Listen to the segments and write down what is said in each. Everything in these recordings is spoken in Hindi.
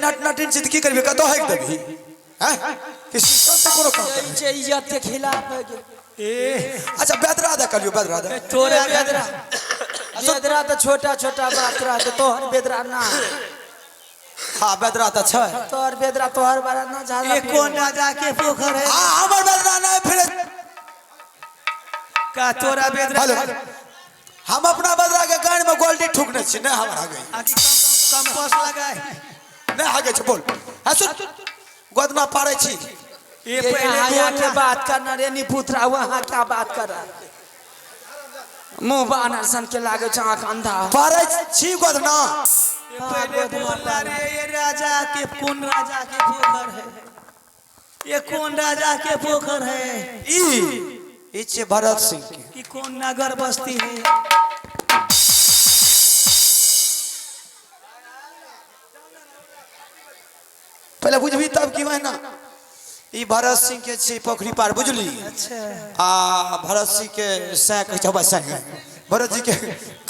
नट नटिन से की करबे कतो है देबी हैं किसी से कोनो काम जे इज्जत के खिलाफ है ए अच्छा बेदरा दा करियो बेदरा दा तोरे बेदरा बेदरा तो छोटा छोटा बात रहा तो तोहर बेदरा ना हां बेदरा त छै तोहर बेदरा तोहर बड़ा ना झाला ये कौन राजा के पोखर है हां हमर बेदरा ना फिर का तोरा बेदरा हम अपना बेदरा के गाड़ में गोल्डी ठुकने छी ने हमरा गई आकि कंपास लगाए ने आगे छ बोल हसु गोदना पारे छी ये पहले पहले के बात करना रे निपुत्रा वहां क्या बात कर रहा मुंह बानर सन के लागे छ आंख अंधा पारे छी गोदना पहले बोला रे ये राजा के कौन राजा के पोखर है ये कौन राजा के पोखर है ई छे भरत सिंह के कि कौन नगर बस्ती है पहले बुझबी तब की है ना ई भरत सिंह के छे पोखरी पार बुझली अच्छा आ भरत सिंह के सैक छबा सैक भरत जी के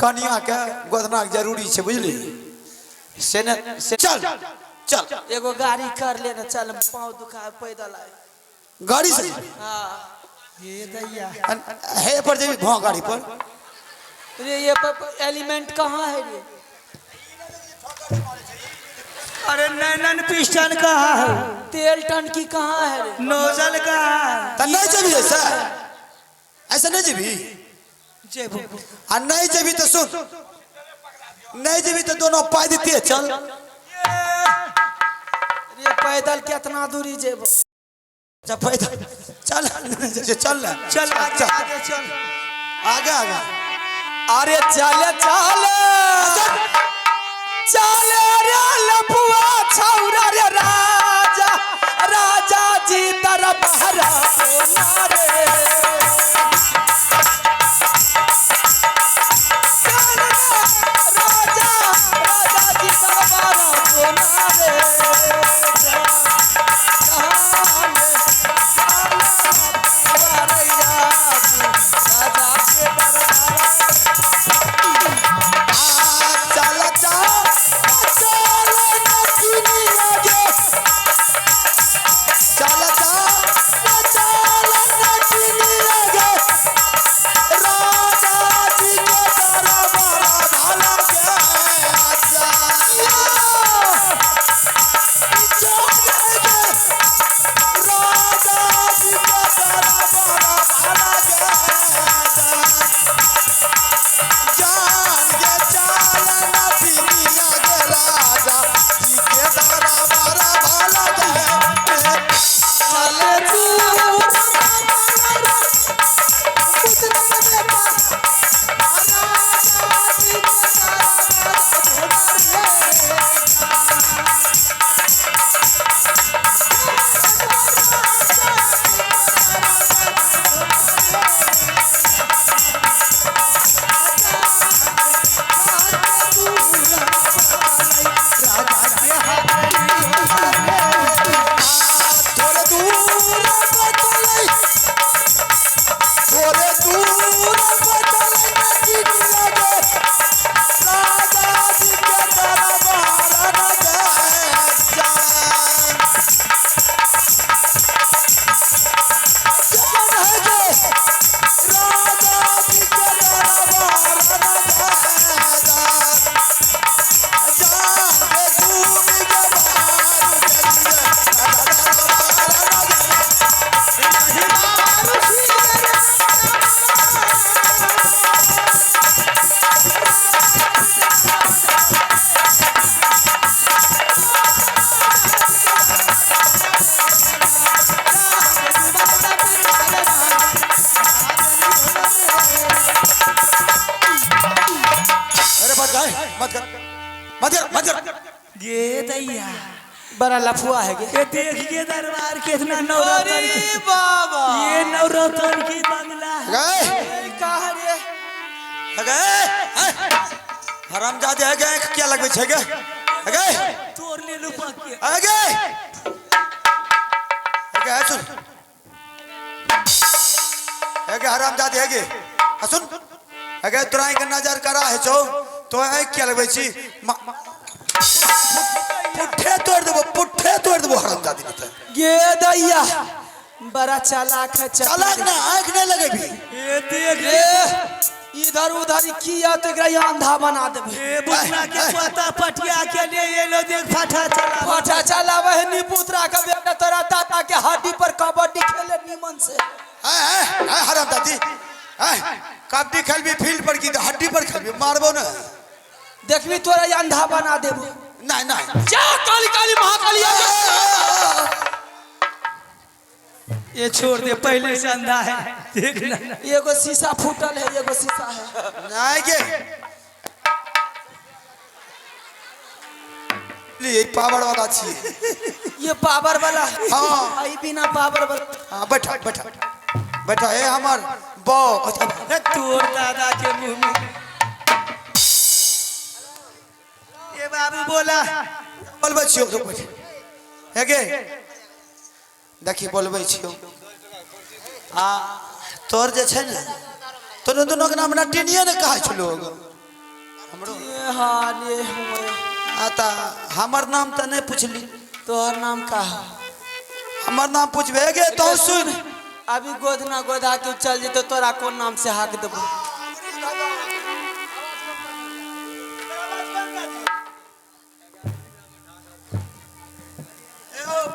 कन्या के गोदना जरूरी छे बुझली से ने से चल चल एगो गाड़ी कर लेना चल पाँव दुखा पैदल आए गाड़ी से हां ये दैया हे पर जेबी भौ गाड़ी पर रे ये एलिमेंट कहाँ है रे अरे नैनन पिस्टन कहाँ है तेल टंकी कहाँ है रे नोजल कहाँ है त नहीं जेबी ऐसा ऐसा नहीं जेबी जेबू आ नहीं जेबी तो सुन नहीं जेबी तो दोनों पाई देती है चल ये पैदल कितना दूरी जेबो चल पैदल चल चल चल आगे आगे चल आगे आगे अरे चल चल चल रे लपुआ छौरा रे राजा राजा जी तरफ हरा सोना रे राजा राजा जी तरफ हरा सोना रे ये दैया बड़ा लफुआ है ये देखिए दरबार कितना नवरत्न अरे बाबा ये नवरत्न की बंगला है गए कहाँ रे गए हरामजादे है गए क्या लगबे छै गे गए तोड़ ले लो पक्के आगे आगे सुन आगे हरामजादे है गे सुन आगे तोरा के नजर करा है छौ तो है क्या लगबे छी पुट्ठे तोड़ देबो हरामजादी ने त गे दैया बड़ा चालाक है चालाक ना आंख नहीं लगे भी ए देख रे इधर उधर किया तो एकरा यहाँ अंधा बना देबे ए बुतरा के पता पटिया के ले ये लो देख फाटा चला फाटा चला वहनी पुत्रा का बेटा तोरा दादा के हड्डी पर कबड्डी खेले निमन से हरामजादी कबड्डी खेलबी फील्ड पर की हड्डी पर खेलबी मारबो ना देखबी तोरा ये अंधा बना देबो नहीं नहीं जा काली काली महाकाली आ जा ये छोड़ दे पहले से अंधा है देख ना एगो शीशा फूटल है एगो शीशा है नहीं के ये पावर वाला छी ये पावर वाला हाँ। आई बिना पावर वाला हां बैठा बैठा बैठा है हमार बो तोर दादा के मुंह में ये बाबू बोला बोलबे छियो तो बैठ है के देखी बोलबे छियो तोर जे छै ने तोर दोनों के नाम ना टिनिए ने कहै छ लोग हमरो ये हाल ये हुए आता हमर नाम त नहीं पूछली तोहर नाम का है हमर नाम पूछबे गे तो सुन अभी गोदना गोदा के चल जे तो तोरा कौन नाम से हाक देबो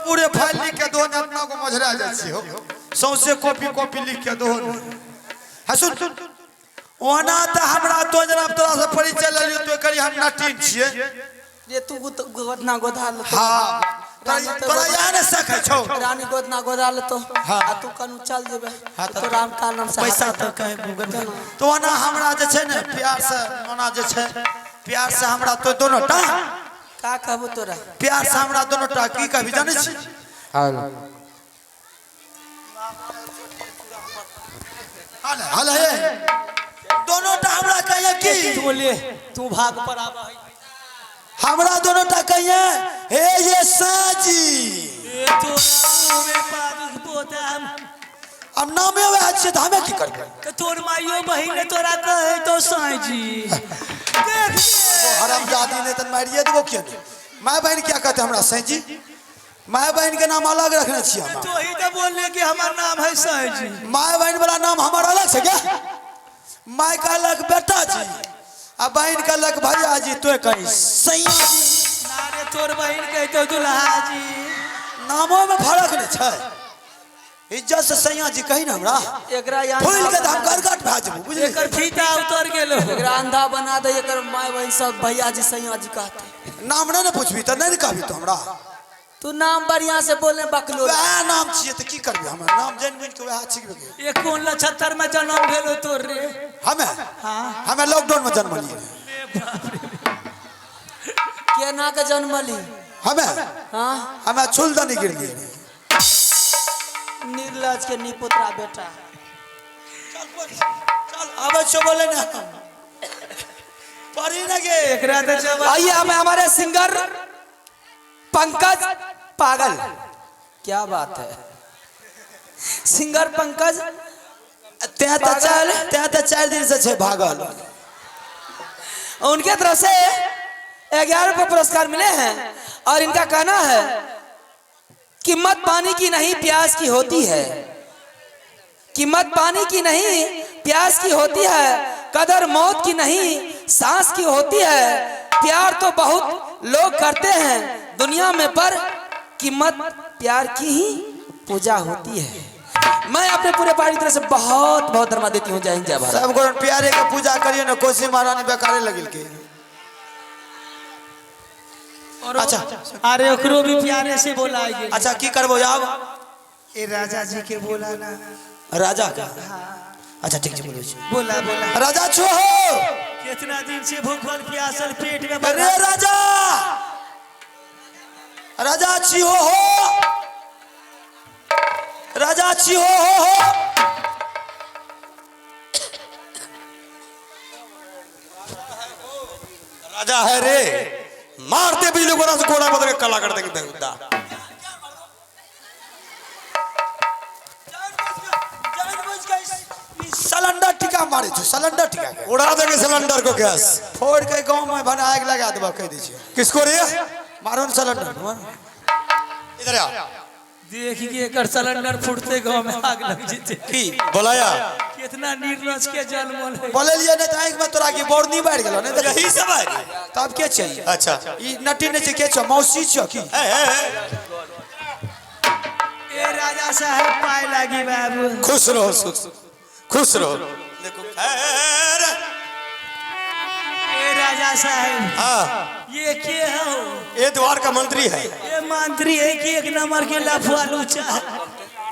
पूरे फाइल लिख के दो ने अपना को मझरा जाय छी हो सौसे कॉपी लिख के दो हां सुन ओना त हमरा तो जना तोरा से परिचय ले लियो तो करी हम नाटिन छिए ये तू गोदना गोदा ले हां तोरा याद न सकै छौ रानी गोदना गोदा ले तो हाँ। आ तू कनु चल जेबे तो राम का नाम से पैसा तो कहे गूगल तो ओना हमरा जे छै ने प्यार से ओना जे छै प्यार से हमरा तो दोनों टा का कहबो तोरा प्यार से हमरा दोनों टा की कहबी जानै छी हाल है दोनों टा हमरा कहिए की तू ले तू भाग पर आवा है हमरा दोनों टा कहिए हे ये साजी ए तो मुंह में पादुक पोता अब नामे वे अच्छे धामे की करबे तो तोर माइयो बहिन तोरा कहे तो साईं जी देख हरामजादी ने त मारिए देबो के माय बहन क्या कहते हमरा साईं जी माय बहन के नाम अलग रखने छी हम तो ही तो बोलने कि हमारा नाम है साईं जी माय बहन वाला नाम हमारा अलग से क्या माय का अलग बेटा जी आ बहन का अलग भैया जी तो कहीं सैया जी नारे तोर बहिन कहे तो दुल्हा जी नामों में फर्क नहीं छै इज्जत से सैया जी कही ना हमरा एकरा यहाँ फूल के दाम गरगट भा जबू बुझली एकर फीता उतर गेलो एकरा अंधा बना दे एकर माय बहन सब भैया जी सैया जी कहते नाम नहीं पूछबी त नहीं कहबी तो हमरा तू नाम बढ़िया से बोले बकलो वह नाम छिए त की करबी हम नाम जान बुझ के वह छिक गेल ये कौन 76 में जन्म भेलो तोर रे हमें लॉकडाउन में जन्म लिए केना के जन्म ली हमें हां हमें छुलदनी गिर लिए निर्लज के निपुत्रा बेटा चल अब छो बोले ना परी न गे एकरा तो जब आइए हमें हमारे सिंगर पंकज पागल क्या बात है सिंगर पंकज ते त 4 दिन से छे भागल उनके तरफ से 11 रुपये पुरस्कार मिले हैं और इनका कहना है कीमत पानी की नहीं प्यास की होती है कीमत पानी की नहीं प्यास की होती है कदर मौत की नहीं सांस की होती है प्यार तो बहुत लोग करते हैं दुनिया में पर कीमत प्यार की ही पूजा होती है मैं अपने पूरे पार्टी तरफ से बहुत बहुत धन्यवाद देती हूँ जय हिंद जय भारत सब को प्यारे के पूजा करियो ना कोसी महारानी बेकारे लगिल के अच्छा अरे ओकरो भी प्यारे से बोलाएंगे अच्छा की करबो अब ए राजा जी के बोला ना राजा का अच्छा ठीक है बोलो बोला बोला राजा छो हो कितना दिन से भूखल प्यासल पेट में अरे राजा राजा छी हो राजा छी हो राजा है रे मारते बिजली को से घोड़ा बदल के कला कर देंगे बेहुदा सिलेंडर टिका मारे छो सिलेंडर टिका के उड़ा देंगे सिलेंडर को गैस फोड़ के गांव में बना आग लगा देबा कह दीजिए किसको रे मारो ना सिलेंडर। इधर आ। देखिए एकर सिलेंडर फूटते गांव में आग लग जेते की बोलाया कितना निर्लज के जन्मल है। बोले लिए नहीं तो में तोरा की बोर्ड नहीं बैठ गेलो नहीं यही सब है। तब के चाहिए? अच्छा ई नटी नहीं छै के छ मौसी छ की? ए राजा साहब पाए लगी बाबू। खुश रहो खुश रहो। देखो खैर ए राजा साहब हाँ ये के हो? ये द्वार का मंत्री है। ये मंत्री है कि एक नंबर के लफुआ लूचा है।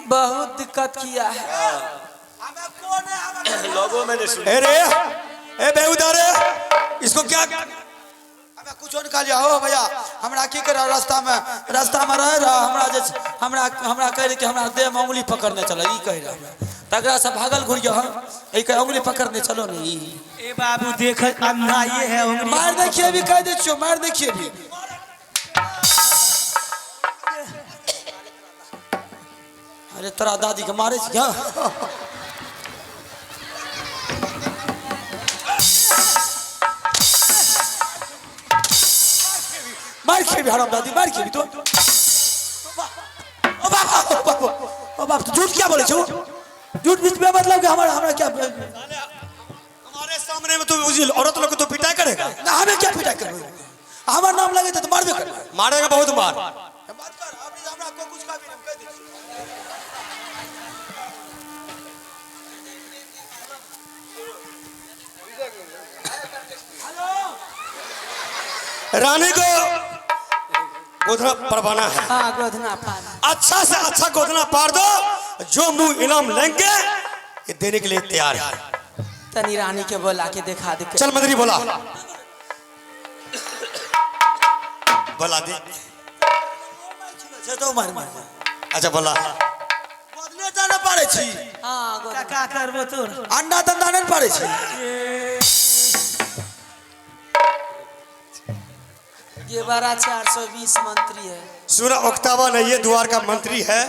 बहुत दिक्कत किया है। लोगों में अरे ए बेउदारे इसको क्या हमें कुछ निकाल लिया हो भैया। हमरा की कर रास्ता में रह रहा हमरा जे हमरा कह रहे कि हमरा देह में उंगली पकड़ने चलो ई कह रहा तगड़ा से भागल घुर गयो हम ई कह उंगली पकड़ने चलो नहीं। ए बाबू देख अंधा ये है उंगली मार देखिए भी कह दे छो मार देखिए भी। अरे तोरा दादी के मारे छी हां मार के भी हराम दादी मार के भी तो ओ बाप तो झूठ क्या बोले छो? झूठ बीच में मतलब कि हमारा क्या हमारे सामने में तू उसी औरत लोग को तो पिटाई करेगा ना हमें क्या पिटाई करोगे? हमारा नाम लगे तो मारबे कर मारेगा बहुत मार। बात कर अपनी हमरा को कुछ का भी नहीं कह दे। रानी को गोधना परवाना है। हाँ गोधना पान। अच्छा से अच्छा गोधना पार दो जो मुंह इनाम लेंगे ये देने के लिए तैयार है। तनी रानी के बोला के दिखा दे। चल मंत्री बोला बोला दे। तो मार अच्छा बोला गोदने जाने पारे छी। हाँ गोधना। का करबो तोर? अंडा तंडा नहीं पारे छी। ये बड़ा 420 मंत्री है। सुना ओक्तावा नहीं ये द्वार का मंत्री है।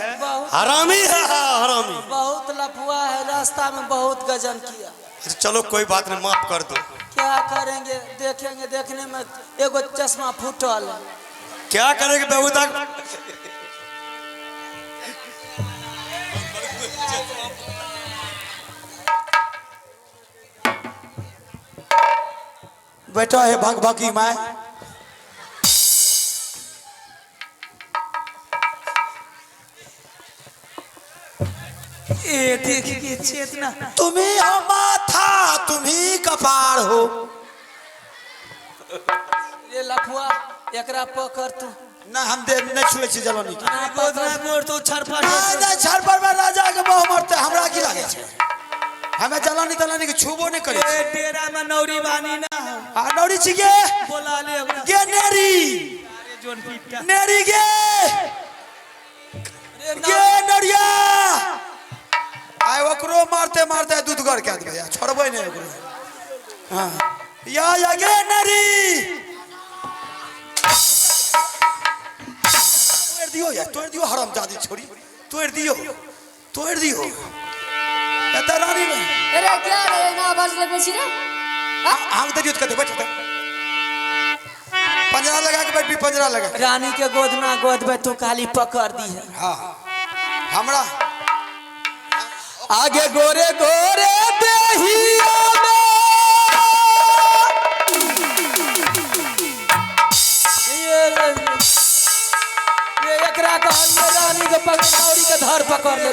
हरामी है हरामी। बहुत लफुआ है रास्ता में बहुत गजन किया। चलो कोई बात नहीं माफ कर दो। क्या करेंगे देखेंगे देखने में एगो चश्मा फूटल है। क्या करेंगे बेहुदा बेटा है भगभगी माय ए देखिए चेतना तुम्ही हो माथा तुम्ही कपार हो। ये लफुआ एकरा पकड़ तू। ना हम दे नहीं छुए छी जलानी की। गोदना गोर तो छरपट ना छरपर में राजा के मोह मरते हमरा की लागे छै? हमें जलानी तलानी के छुबो नहीं करे ए डेरा में नौरी बानी ना हो। आ नौरी छी गे बोला ले ओकरा। गे नेरी अरे जोन पीटा नेरी गे गे नरिया आय ओकरो मारते मारते दूध गर के दे छोड़बै नहीं ओकरो। हां या गे नेरी तोड़ दियो हरामजादी छोरी तोड़ दियो एता रानी में अरे क्या रे ना आवाज लगे छी रे आंग दरियो कते बैठ पंजरा लगा के बैठ भी पंजरा लगा के। रानी के गोदना गोदबे तू खाली पकड़ दी है। हां हमरा आगे गोरे गोरे देहिया में ये एकरा कहलिए रानी के पकड़ नौरी के धर पकड़ ले।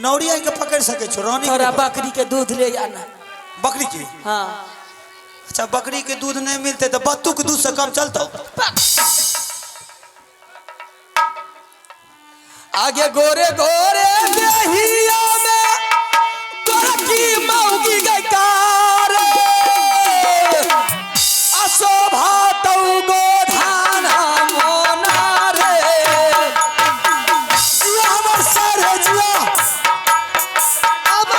नौरी आई के पकड़ सके छो रानी थोड़ा बकरी के दूध ले जाना। बकरी की? हाँ अच्छा बकरी के दूध नहीं मिलते तो बत्तू के दूध से कम चलता। आगे गोरे गोरे देहिया में गोरकी मौगी गई कार अशोभा तौ गोधान मोना रे ये हमर सर है जुआ अब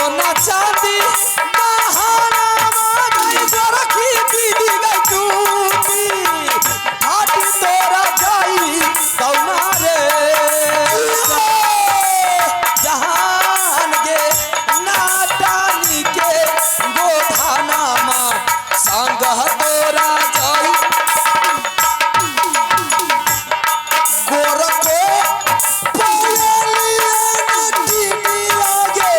सोना चांदी बहाना गई गोरखी दीदी गई टूटी हाथ तोरा जाई कौना रे जहान गे नाटानी के गोधाना मां संग तोरा जाई गोरखो पायलिया नटी लागे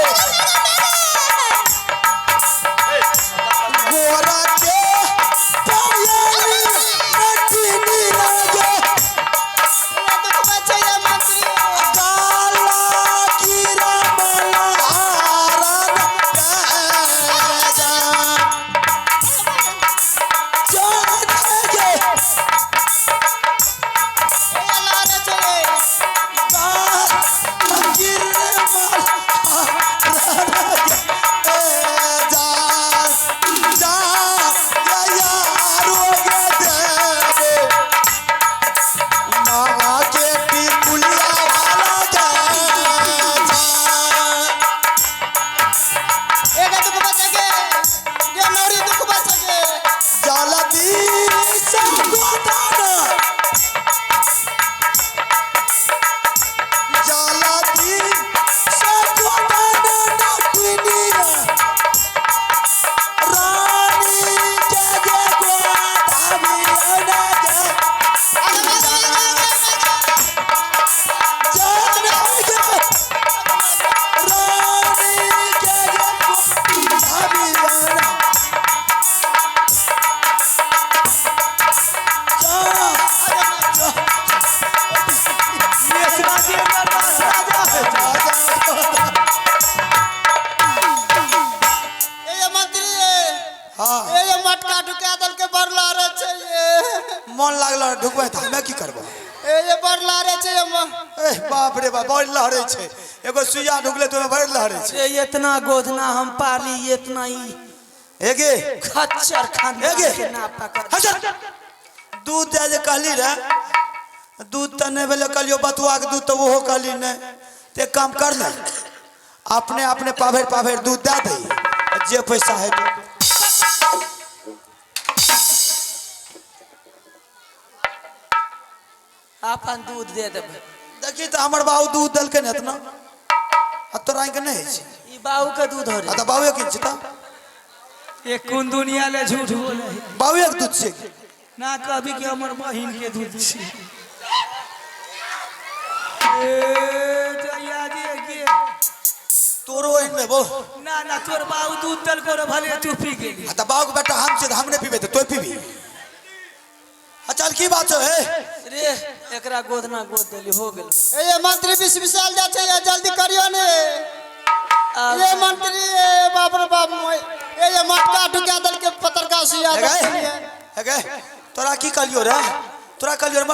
गोरखे पायलिया नटी लागे काला कीरा मला आरन जा जाने मटका ढुका दल के बरला रे छे मन लागल ढुकबै त हमे की करबो ये बरला रे छे बाप रे बाप बड़ लहरे छे एगो सुइया ढुकले तो बड़ लहरे छे ये इतना गोदना हम पाली इतना ही एगे खच्चर खान एगे के ना पकड़ हजर दूध दे जे कहली रे दूध त नहीं भेले कहलियो बतुआ के दूध तो वो कहली नहीं ते काम कर ले अपने अपने पाभर दूध दे दे जे पैसा है तो अपन दूध दे देबे देखी तो हमर बाबू दूध दल के न इतना आ तोरा के नहीं छै ई बाऊ के दूध हो रे आ त बाबू के छै त ये कौन दुनिया ले झूठ बोले बाबू के दूध छै ना कभी के हमर बहिन के दूध छी तोरो इनमें बो ना ना तोर बाबू दूध दल को रे भले तू पी गेली आ त बाबू के बेटा हम छै त हम नहीं पीबे त तोय पीबी चल की बात है रे एकरा गोदना गोद देली हो गेल ये मंत्री विशाल जा छे जल्दी करियो ने ये मंत्री बाप रे बाप ये मटका ढुका दल के पत्रकार सिया है तोरा की कहलियो रे तोरा कहलियो रे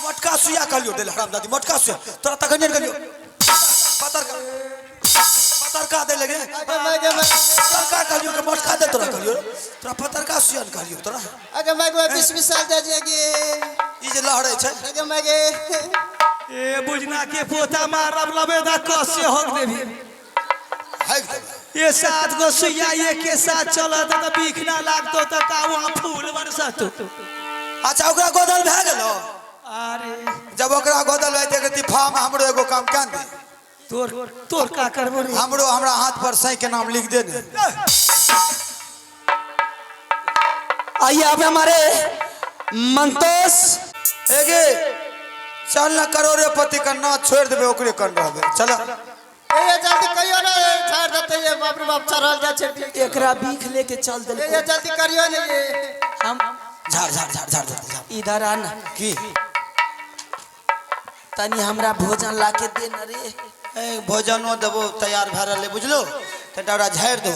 मटका सुइया कहलियो दे हरामजादी मटका सुइया तोरा तक नहीं कहलियो पतरका दे लगे पतरका कहलियो के मटका दे तोरा कहलियो तोरा पतरका सुइया कहलियो तोरा अगे मैं को 20 साल दे जेगे ई जे लहरै छै अगे मैं के ए बुझना के पोता मारब लबेदा कसे हो देबी है ये सात गो सुइया एक के साथ चलत त बीखना लागतो त का वहां फूल बरसत अच्छा ओकरा गोदल भए गेलो अरे जब ओकरा गोदल भए ते कहती फार्म हमरो एगो काम कर दे तोर का करबो रे हमरो हमरा हाथ पर सही के नाम लिख दे ने आइए आप हमारे मंतोष एगे चल न करोड़पति का ना छोड़ देबे ओकरे कर रहबे चल ए जल्दी कहियो ना छाड़ देते ये बाप रे बाप चढ़ल जा छे एकरा बीख लेके चल देल ये जल्दी करियो ने ये हम झाड़ इधर आना की तनी हमरा भोजन लाके दे न रे ए भोजनो देबो तैयार भ रहले बुझलो त डरा झाड़ दो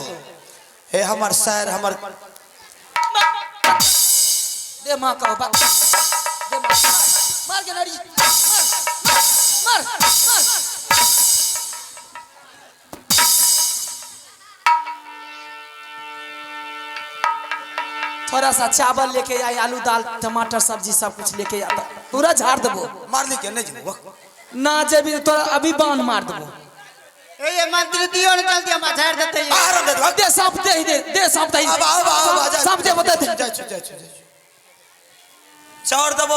हे हमर शायर हमर दे मां का बा दे मार के नड़ी मार थोड़ा सा चावल लेके आई आलू दाल टमाटर सब्जी सब कुछ लेके आता पूरा झाड़ देबो मार ली के नहीं जबो ना जब तो अभी बांध मार देबो ये मंत्री दियो ने जल्दी हम झाड़ देते हैं हराम जादी दे सांप दे सांप दे अब सांप दे बता दे चार दबो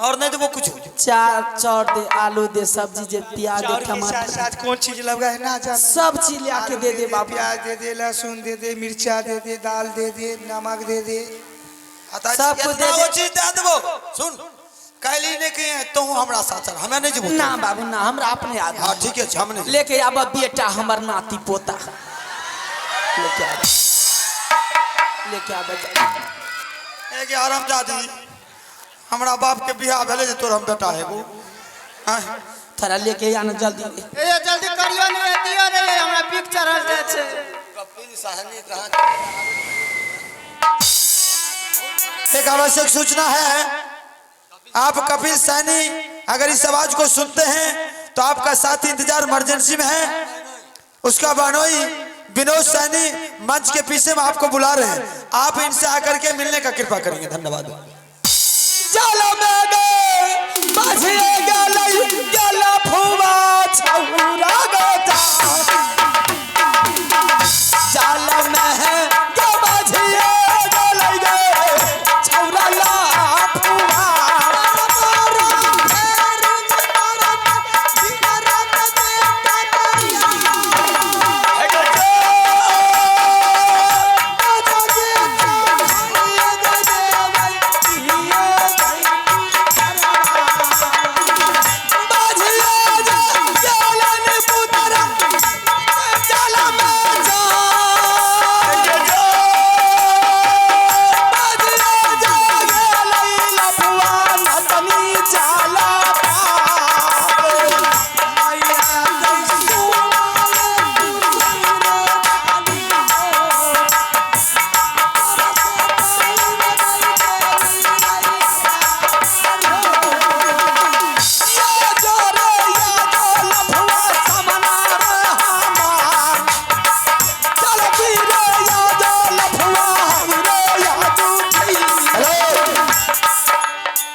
और नहीं दबो कुछ चार चौर दे आलू दे सब्जी दे प्याज दे टमाटर साथ कौन चीज लगा है ना जान सब चीज ले आके दे बाबू प्याज दे दे लहसुन दे दे मिर्चा दे दे दाल दे दे नमक दे दे सब कुछ दे वो चीज दे देबो सुन कैली ने के तो हमरा साथ चल हमें नहीं जबो ना बाबू ना हमरा अपने आदमी हां ठीक है हमने लेके आबा बेटा हमर नाती पोता लेके आबा एक हराम जादी हमरा बाप के बियाह भेले जे तोर हम बेटा है वो थोड़ा लेके आना जल्दी ये जल्दी करियो ने दियो ने हमरा पिक चढ़ल जाय छे एक आवश्यक सूचना है आप कपिल सैनी अगर इस आवाज को सुनते हैं तो आपका साथी इंतजार इमरजेंसी में है उसका बहनोई विनोद सैनी मंच के पीछे में आपको बुला रहे हैं आप इनसे आकर के मिलने का कृपा करेंगे धन्यवाद जाला में गए बाझिए गला फुवा छौरा गोता जाला में है के बाझिए गए छौरा ला फुवा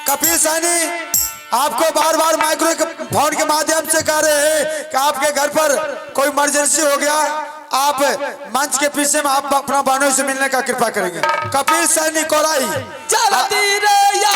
कपिल सैनी आपको बार बार माइक्रोफोन के माध्यम से कह रहे हैं कि आपके घर पर कोई इमरजेंसी हो गया आप मंच के पीछे में आप अपना बहनों से मिलने का कृपा करेंगे कपिल सैनी कोराई जल्दी रे या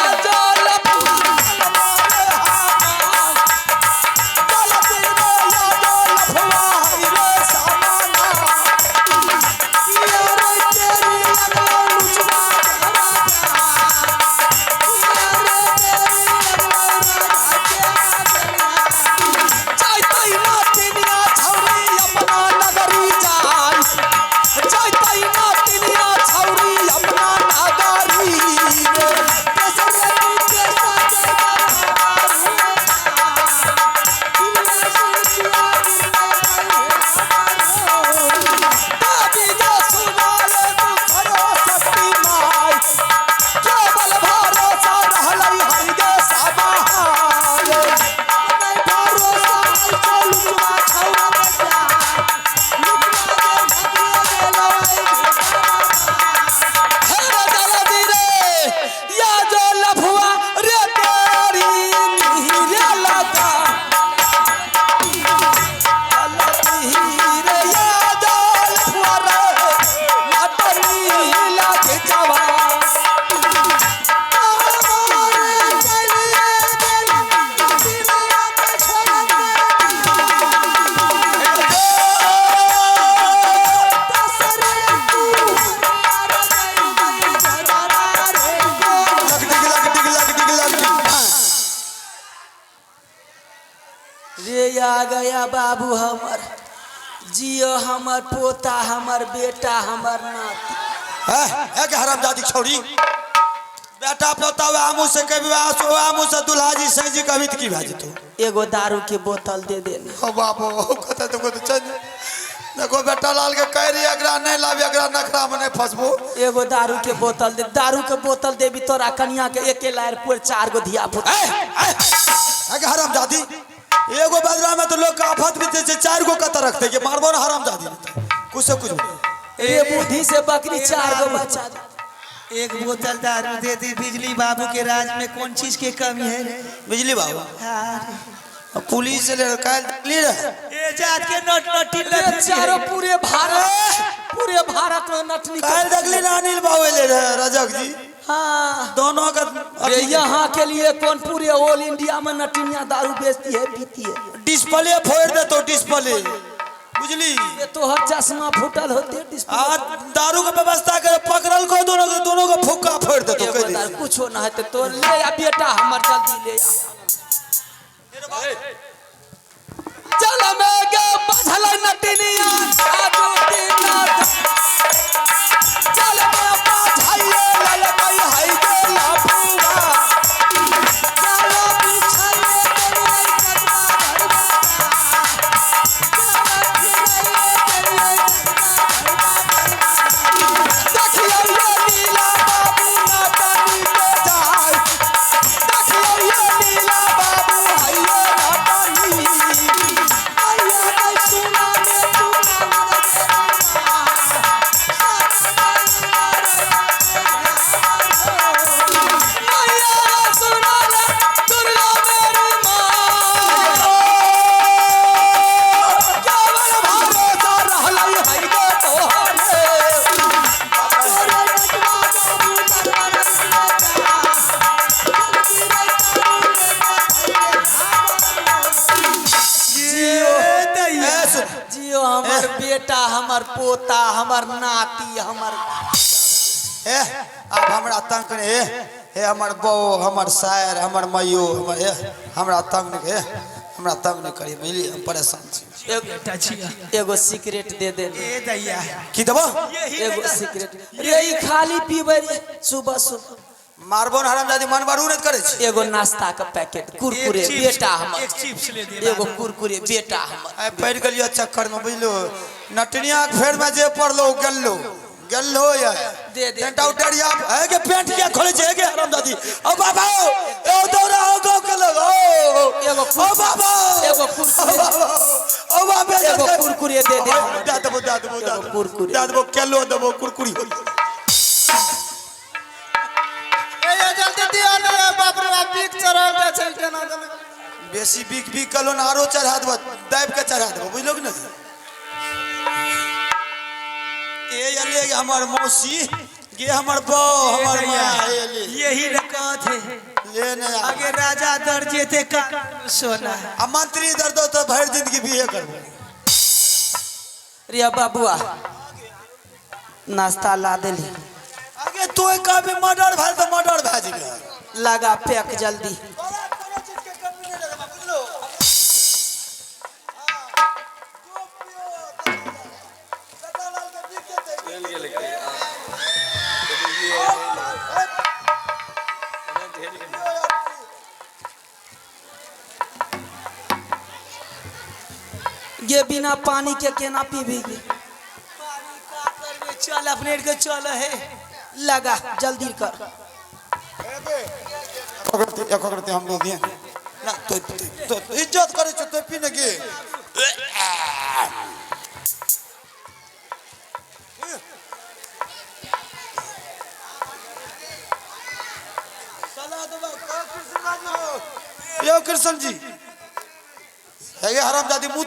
आ गया बाबू हमर जियो हमर पोता हमर बेटा हमर नाती है कि हरामजादी छोड़ी बेटा पोता वे आमू से कभी आमू से दुल्हा जी संग जी कभी की भाजी तो एगो दारू के बोतल दे देना ओ बाबू कहते तो को चल देखो बेटा लाल के कह रही अगरा नहीं लावे अगरा नखरा में नहीं फसबो एगो दारू के बोतल दे दारू के बोतल देबी तोरा कन्या के एके लायर पूर 4 गो धिया पुता है कि हरामजादी एगो बदला में तो लोग का आफत भी से 4 गो कत रखते के मारबो ना हरामजादी कुछ से कुछ ए बुद्धि से बकरी 4 गो बचा दे एक बोतल दारू दे दी बिजली बाबू के राज में कौन चीज की कमी है बिजली बाबू पुलिस ले काल ले ए जात के नटी चारों पूरे भारत में नटनी काल देखली ना अनिल बाबू ले रहे रजक जी हाँ दोनों का ये यहाँ के लिए कौन पूरे ऑल इंडिया में नटनिया दारू बेचती है पीती है। डिस्प्ले फोड़ दे तो डिस्प्ले बुझली ये तो हर चश्मा फूटल होते डिस्प्ले। आ दारू का व्यवस्था कर पकड़ल को दोनों को फुक्का फोड़ दे तो कह दे कुछ ना है तो ले आ बेटा हमर जल्दी ले आ चल मैं के बधल नटनिया आजू दिन नाट चल मैं बाधाइए ललकई हाय के लापुआ चलो बिछाइए देखियो ये नीला बाबू नाटनी के जाय देखियो ये नीला बाबू हाय नाटनी आया नहीं सुना ने जियो हमर बेटा हमर पोता हमर नाती हमर अब हमरा तंग करे हे हमर बौ हमर शायर हमर मैयो हमर हमरा तंग ने हमरा तंग ने करी मिली हम परेशान छी एगो सिगरेट दे दे ए दैया की देबो एगो सिगरेट रे ई खाली पीबै सुबह सुबह मारबो न हरामजादी मन बारूनत करे छी एगो नाश्ता का पैकेट कुरकुरे बेटा हमर एक चिप्स ले दे एगो कुरकुरे बेटा हमर आई पड़ गेलियो चक्कर में बुझलो नटनिया के फेर में जे पड़लो गेलो या दे दे पेंट आउट एरिया है के पेंट क्या खोले छे के हरामजादी ओ बाबा ओ दौड़ा ओ गांव के लोग एगो ओ बाबा एगो कुरकुरे ओ बाबा एगो कुरकुरे दे दे दादबो कुरकुरे दादबो केलो दबो कुरकुरी ए जल्दी दिया ने बाप रे बाप बीक चढ़ल दे छै केना बेसी बिक कलो न आरो चढ़ा देबो दाब के चढ़ा देबो बुझलो कि न ए ले हमर मौसी गे हमर बौ हमर मां यही रकत है ले ने आगे राजा दर जेते का सोना आ मंत्री दर दो तो भर जिंदगी बिहे करबो रे बाबुआ नाश्ता ला देली आगे तोय का भी मर्डर भल तो मर्डर भा जेबे लगा पैक जल्दी ये बिना पानी के केना पीबी चल अपने के चल है लगा जल्दी कर करते हम लोग हैं ना तो इज्जत करे छ तो पीने के यो कृष्ण जी है ये हरामजादी मुंह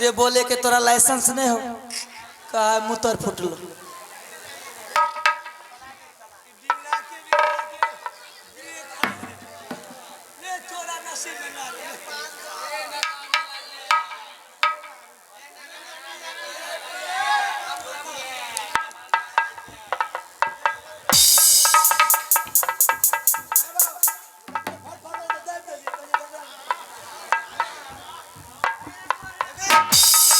रे बोले के तोरा लाइसेंस नहीं हो का मुतर फुटलो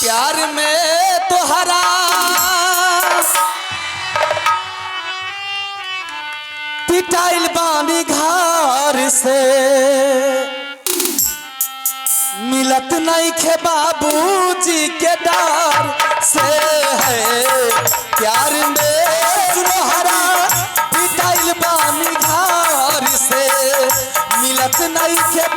प्यार में तोहरा पिटाइल बानी घर से मिलत नहीं खे बाबूजी के डर से है प्यार में तोहरा पिटाइल बानी घर से मिलत नहीं खे